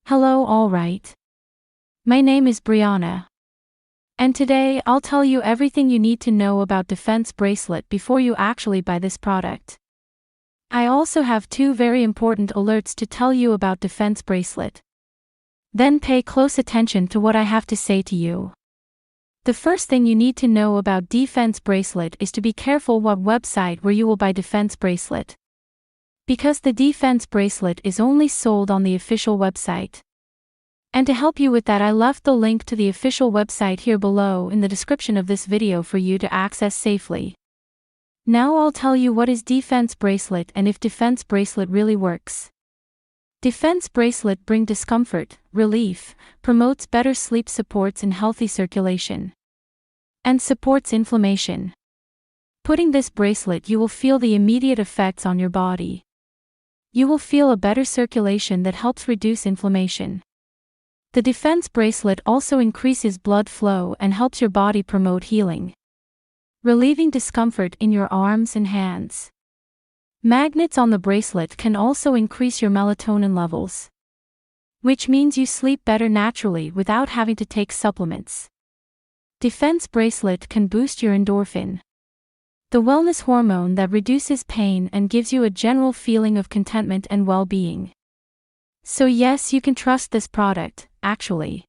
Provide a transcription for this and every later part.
Hello, alright. My name is Brianna. And today I'll tell you everything you need to know about Defense Bracelet before you actually buy this product. I also have two very important alerts to tell you about Defense Bracelet. Then pay close attention to what I have to say to you. The first thing you need to know about Defense Bracelet is to be careful what website where you will buy Defense Bracelet. Because the Defense Bracelet is only sold on the official website. And to help you with that, I left the link to the official website here below in the description of this video for you to access safely. Now I'll tell you what is Defense Bracelet and if Defense Bracelet really works. Defense Bracelet brings discomfort, relief, promotes better sleep, supports and healthy circulation, and supports inflammation. Putting this bracelet, you will feel the immediate effects on your body. You will feel a better circulation that helps reduce inflammation. The Defense Bracelet also increases blood flow and helps your body promote healing, relieving discomfort in your arms and hands. Magnets on the bracelet can also increase your melatonin levels, which means you sleep better naturally without having to take supplements. Defense Bracelet can boost your endorphin, the wellness hormone that reduces pain and gives you a general feeling of contentment and well-being. So yes, you can trust this product, actually.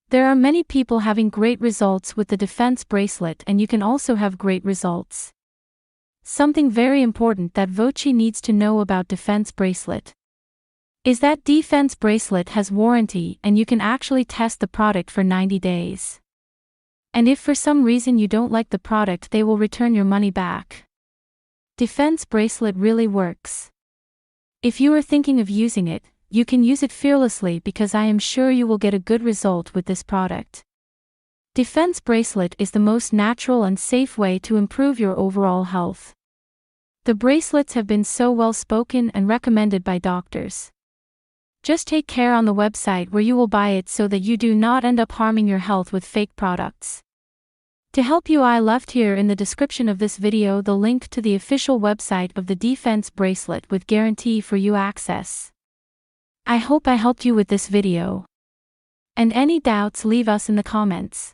There are many people having great results with the Defense Bracelet, and you can also have great results. Something very important that Vochi needs to know about Defense Bracelet is that Defense Bracelet has warranty and you can actually test the product for 90 days. And if for some reason you don't like the product, they will return your money back. Defense Bracelet really works. If you are thinking of using it, you can use it fearlessly because I am sure you will get a good result with this product. Defense Bracelet is the most natural and safe way to improve your overall health. The bracelets have been so well spoken and recommended by doctors. Just take care on the website where you will buy it so that you do not end up harming your health with fake products. To help you, I left here in the description of this video the link to the official website of the Defense Bracelet with guarantee for you access. I hope I helped you with this video. And any doubts, leave us in the comments.